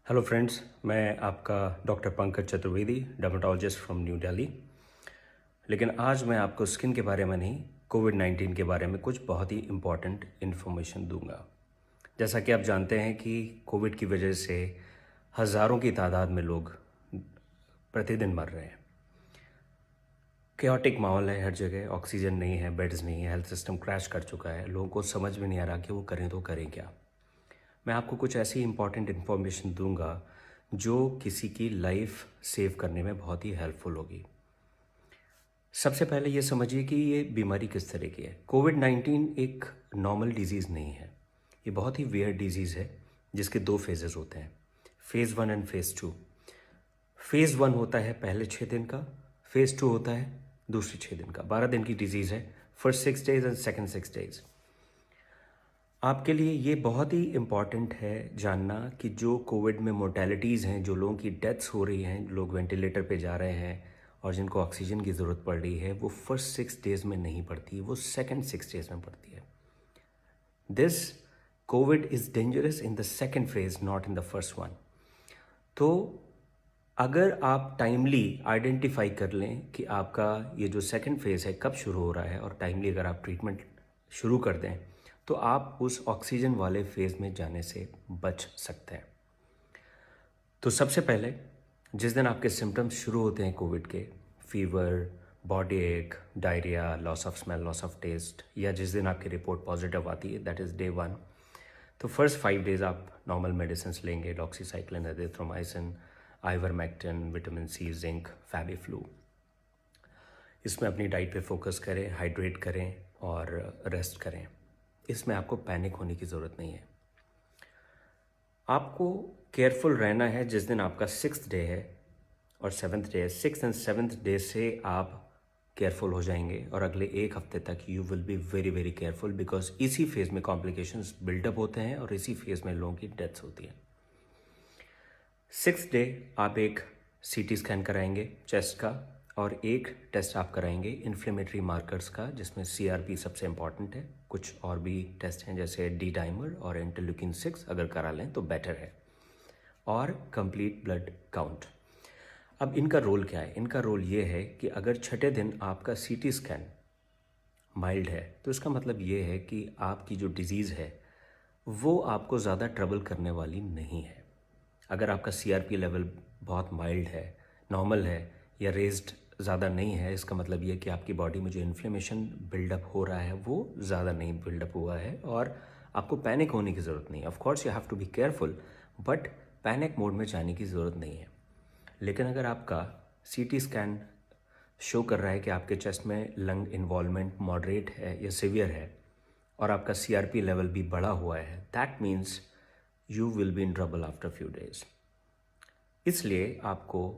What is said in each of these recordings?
Hello friends, मैं आपका doctor Pankaj Chaturvedi, dermatologist from new Delhi. लेकिन आज मैं आपको स्किन के बारे में नहीं, कोविड-19 के बारे में कुछ बहुत ही इम्पॉर्टेंट इन्फॉर्मेशन दूंगा। जैसा कि आप जानते हैं कि कोविड की वजह से हज़ारों की तादाद में लोग प्रतिदिन मर रहे हैं। केओटिक माहौल है हर जगह, ऑक्सीजन नहीं है, बेड्स नहीं है, हेल्थ सिस्टम क्रैश कर चुका है। लोगों को समझ में नहीं आ रहा कि वो करें तो करें क्या। मैं आपको कुछ ऐसी इंपॉर्टेंट इन्फॉर्मेशन दूंगा जो किसी की लाइफ सेव करने में बहुत ही हेल्पफुल होगी। सबसे पहले ये समझिए कि ये बीमारी किस तरह की है। कोविड-19 एक नॉर्मल डिजीज़ नहीं है। ये बहुत ही वियर्ड डिजीज़ है जिसके दो फेजेस होते हैं, फेज़ 1 एंड फेज़ 2। फेज़ 1 होता है पहले 6 दिन का, फेज़ 2 होता है दूसरे 6 दिन का। 12 दिन की डिजीज़ है, first 6 days and second 6 days. आपके लिए ये बहुत ही इम्पॉर्टेंट है जानना कि जो कोविड में मोर्टेलिटीज़ हैं, जो लोगों की डेथ्स हो रही हैं, लोग वेंटिलेटर पे जा रहे हैं और जिनको ऑक्सीजन की ज़रूरत पड़ रही है, वो फर्स्ट 6 डेज़ में नहीं पड़ती, वो सेकेंड 6 डेज़ में पड़ती है। This Covid is dangerous in the second phase, not in the first one. तो अगर आप टाइमली आइडेंटिफाई कर लें कि आपका ये जो सेकेंड फेज़ है कब शुरू हो रहा है और टाइमली अगर आप ट्रीटमेंट शुरू कर दें तो आप उस ऑक्सीजन वाले फेज़ में जाने से बच सकते हैं। तो सबसे पहले जिस दिन आपके सिम्टम्स शुरू होते हैं कोविड के, fever, body ache, diarrhoea, loss of smell, loss of taste, या जिस दिन आपकी रिपोर्ट पॉजिटिव आती है, दैट इज़ डे 1। तो फर्स्ट 5 डेज़ आप नॉर्मल मेडिसिन लेंगे, doxycycline, azithromycin, ivermectin, vitamin C, zinc, Fabiflu. इसमें अपनी डाइट पे फोकस करें, हाइड्रेट करें और रेस्ट करें। इसमें आपको पैनिक होने की ज़रूरत नहीं है। आपको केयरफुल रहना है जिस दिन आपका 6th डे है और 7th डे है। 6th एंड 7th डे से आप केयरफुल हो जाएंगे और अगले एक हफ्ते तक you will be very very careful, because इसी फेज़ में कॉम्प्लिकेशंस बिल्डअप होते हैं और इसी फेज़ में लोगों की डेथ्स होती है। 6th डे आप एक सीटी स्कैन कराएंगे चेस्ट का और एक टेस्ट आप कराएंगे इन्फ्लेमेटरी मार्कर्स का, जिसमें सीआरपी सबसे इम्पॉर्टेंट है। कुछ और भी टेस्ट हैं जैसे डी डाइमर और इंटरल्यूकिन 6, अगर करा लें तो बेटर है, और कंप्लीट ब्लड काउंट। अब इनका रोल क्या है? इनका रोल ये है कि अगर छठे दिन आपका सीटी स्कैन माइल्ड है तो इसका मतलब ये है कि आपकी जो डिज़ीज़ है वो आपको ज़्यादा ट्रबल करने वाली नहीं है। अगर आपका सीआरपी लेवल बहुत माइल्ड है, नॉर्मल है या रेज्ड ज़्यादा नहीं है, इसका मतलब ये कि आपकी बॉडी में जो इन्फ्लेमेशन बिल्डअप हो रहा है वो ज़्यादा नहीं बिल्डअप हुआ है और आपको पैनिक होने की ज़रूरत नहीं है। Of course you have to be careful, but panic mode में जाने की ज़रूरत नहीं है। लेकिन अगर आपका सीटी स्कैन शो कर रहा है कि आपके चेस्ट में लंग इन्वॉल्वमेंट मॉडरेट है या सीवियर है और आपका सीआरपी लेवल भी बढ़ा हुआ है, that means you will be in trouble after few days. इसलिए आपको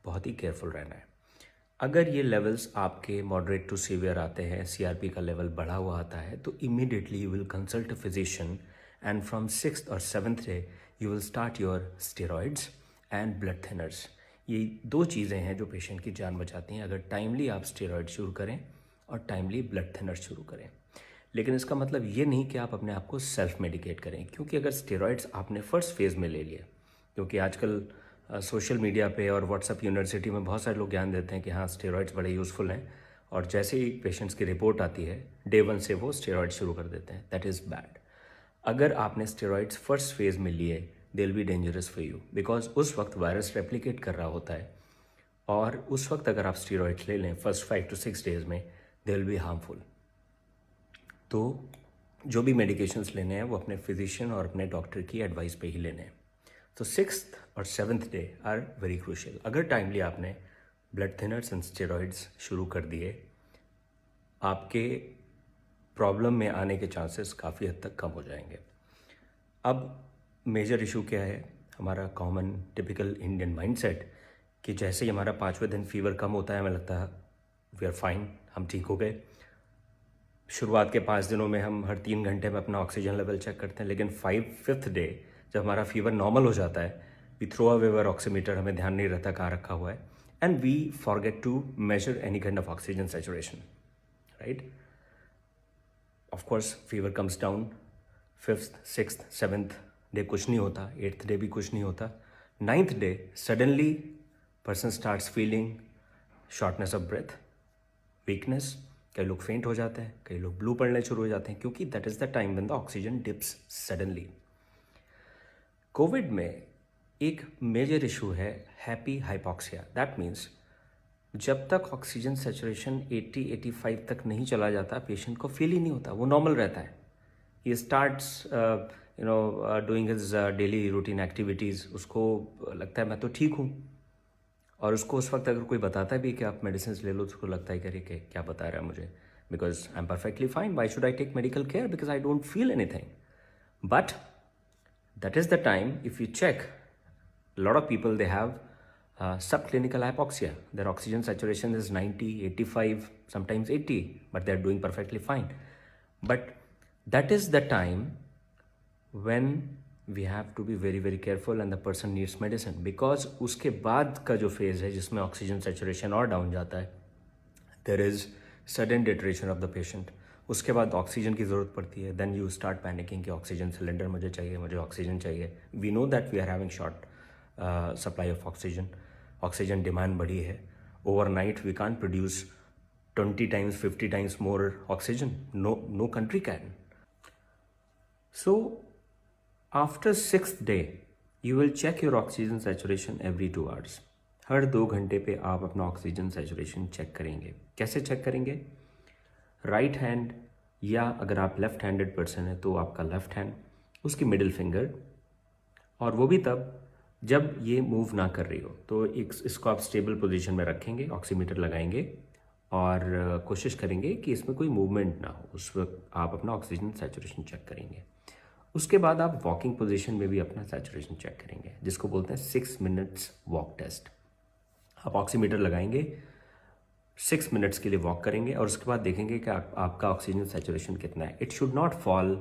बहुत ही केयरफुल रहना है। अगर ये लेवल्स आपके मॉडरेट टू सीवियर आते हैं, सीआरपी का लेवल बढ़ा हुआ आता है, तो immediately you will consult a physician and from 6th और 7th day you will start your steroids and blood thinners. ये दो चीज़ें हैं जो पेशेंट की जान बचाती हैं अगर टाइमली आप स्टेरॉइड शुरू करें और टाइमली ब्लड थिनर शुरू करें। लेकिन इसका मतलब ये नहीं कि आप अपने आप को सेल्फ मेडिकेट करें, क्योंकि अगर स्टेरॉइड्स आपने फर्स्ट फेज़ में ले लिए, क्योंकि आजकल सोशल मीडिया पे और व्हाट्सएप यूनिवर्सिटी में बहुत सारे लोग ज्ञान देते हैं कि हाँ स्टेरॉइड्स बड़े यूज़फुल हैं, और जैसे ही पेशेंट्स की रिपोर्ट आती है डे 1 से वो स्टेरॉइड शुरू कर देते हैं। That is bad. अगर आपने स्टेरॉइड्स फर्स्ट फेज़ में लिए, they will be dangerous for you, because उस वक्त वायरस रेप्लिकेट कर रहा होता है और उस वक्त अगर आप स्टेरॉइड्स ले लें फर्स्ट 5 to 6 डेज में, दे विल बी हार्मफुल। तो जो भी मेडिकेशंस लेने हैं वो अपने फिजिशियन और अपने डॉक्टर की एडवाइस पे ही लेने हैं। तो 6th और 7th day are very crucial. अगर टाइमली आपने ब्लड थिनर्स एंड स्टेरॉइड्स शुरू कर दिए, आपके प्रॉब्लम में आने के चांसेस काफ़ी हद तक कम हो जाएंगे। अब मेजर इशू क्या है? हमारा कॉमन टिपिकल इंडियन माइंडसेट कि जैसे ही हमारा 5वें दिन फीवर कम होता है हमें लगता है वी आर फाइन, हम ठीक हो गए। शुरुआत के 5 दिनों में हम हर 3 घंटे में अपना ऑक्सीजन लेवल चेक करते हैं, लेकिन 5th डे जब हमारा फीवर नॉर्मल हो जाता है, we throw away our oximeter, हमें ध्यान नहीं रहता कहाँ रखा हुआ है, and we forget to measure any kind of oxygen saturation, right? Of course fever comes down, 5th, 6th, 7th day कुछ नहीं होता, 8th डे भी कुछ नहीं होता, 9th day, suddenly person starts feeling shortness of breath, weakness. कई लोग फेंट हो जाते हैं, कई लोग ब्लू पड़ने शुरू हो जाते हैं, क्योंकि that is the time when the oxygen dips suddenly. Covid में एक मेजर इशू है हैप्पी हाइपॉक्सिया. दैट मीन्स जब तक ऑक्सीजन सैचुरेशन 80-85 तक नहीं चला जाता, पेशेंट को फील ही नहीं होता, वो नॉर्मल रहता है. He starts doing his daily routine activities. उसको लगता है मैं तो ठीक हूँ. और उसको उस वक्त अगर कोई बताता भी कि आप मेडिसिन ले लो, तो उसको लगता है कि अरे क्या बता रहा है मुझे, because I am perfectly fine, why should I take medical care, because I don't feel anything. But that is the time, if you check, lot of people they have subclinical hypoxia. Their oxygen saturation is 90, 85, sometimes 80, but they're doing perfectly fine. But that is the time when we have to be very very careful and the person needs medicine, because उसके बाद का जो phase है जिसमें oxygen saturation और down जाता है, there is sudden deterioration of the patient. उसके बाद ऑक्सीजन की ज़रूरत पड़ती है. देन यू स्टार्ट पैनिकिंग कि ऑक्सीजन सिलेंडर मुझे चाहिए, मुझे ऑक्सीजन चाहिए. We know that we are having short supply of oxygen. Oxygen demand बढ़ी है. Overnight we can't produce 20 times 50 times more oxygen. No country can. So after 6th day you will check your oxygen saturation every 2 hours. हर 2 घंटे पे आप अपना oxygen saturation check करेंगे. कैसे check करेंगे? Right hand, या अगर आप लेफ्ट हैंडेड पर्सन है तो आपका लेफ्ट हैंड, उसकी मिडिल फिंगर, और वो भी तब जब ये मूव ना कर रही हो. तो इसको आप स्टेबल पोजीशन में रखेंगे, ऑक्सीमीटर लगाएंगे और कोशिश करेंगे कि इसमें कोई मूवमेंट ना हो. उस वक्त आप अपना ऑक्सीजन सैचुरेशन चेक करेंगे. उसके बाद आप वॉकिंग पोजीशन में भी अपना सैचुरेशन चेक करेंगे, जिसको बोलते हैं 6 minutes वॉक टेस्ट. आप ऑक्सीमीटर लगाएंगे, 6 minutes के लिए वॉक करेंगे और उसके बाद देखेंगे कि आपका ऑक्सीजन सैचुरेशन कितना है. इट शुड नॉट फॉल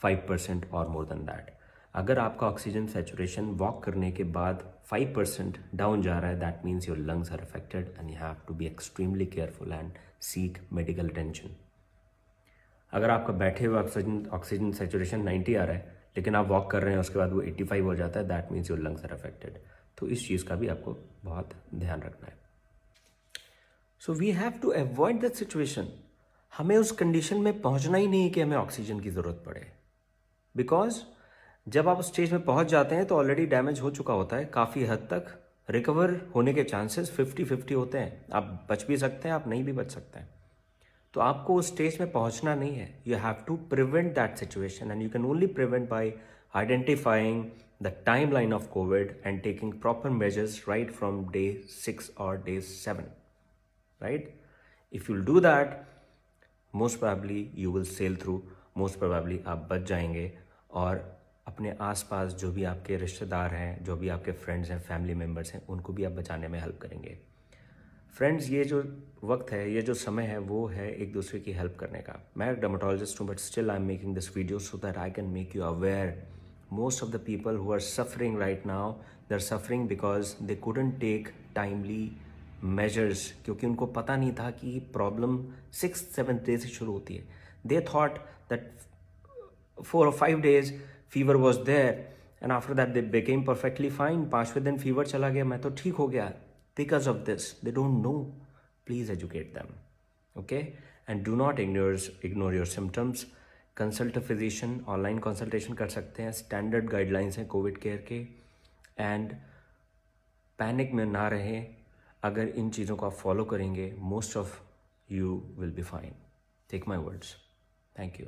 5% और मोर देन दैट. अगर आपका ऑक्सीजन सैचुरेशन वॉक करने के बाद 5% डाउन जा रहा है, that means your lungs are affected and you have to be extremely careful and seek medical attention. अगर आपका बैठे हुए ऑक्सीजन सैचुरेशन 90 आ रहा है, लेकिन आप वॉक कर रहे हैं, उसके बाद वो 85 हो जाता है, that means your lungs are affected. तो इस चीज़ का भी आपको बहुत ध्यान रखना है. So we have to avoid that situation. हमें उस कंडीशन में पहुंचना ही नहीं कि हमें ऑक्सीजन की ज़रूरत पड़े, बिकॉज जब आप स्टेज में पहुंच जाते हैं तो ऑलरेडी डैमेज हो चुका होता है. काफ़ी हद तक रिकवर होने के चांसेस 50-50 होते हैं. आप बच भी सकते हैं, आप नहीं भी बच सकते हैं. तो आपको उस स्टेज में पहुंचना नहीं है. You have to prevent that situation, and you can only prevent by identifying the timeline of Covid and taking proper measures right from day 6 or day 7. Right? If you'll do that, most probably you will sail through. Most probably आप बच जाएंगे और अपने आसपास जो भी आपके रिश्तेदार हैं, जो भी आपके फ्रेंड्स हैं, फैमिली मेम्बर्स हैं, उनको भी आप बचाने में हेल्प करेंगे. फ्रेंड्स, ये जो वक्त है, ये जो समय है, वो है एक दूसरे की हेल्प करने का. मैं एक डर्मेटोलॉजिस्ट हूँ, but still I am making this video so that I can make you aware. Most of the people who are suffering right now, they are suffering because they couldn't take timely measures, क्योंकि उनको पता नहीं था कि problem 6th-7th day से शुरू होती है. They thought that 4 or 5 days fever was there and after that they became perfectly fine. 5वें दिन फीवर चला गया, मैं तो ठीक हो गया. Because of this they don't know. Please educate them, okay? And do not ignore your symptoms. Consult a physician. Online consultation कर सकते हैं. स्टैंडर्ड गाइडलाइंस हैं कोविड केयर के. एंड पैनिक में ना रहें. अगर इन चीज़ों को आप फॉलो करेंगे, most of you will be fine. Take my words. Thank you.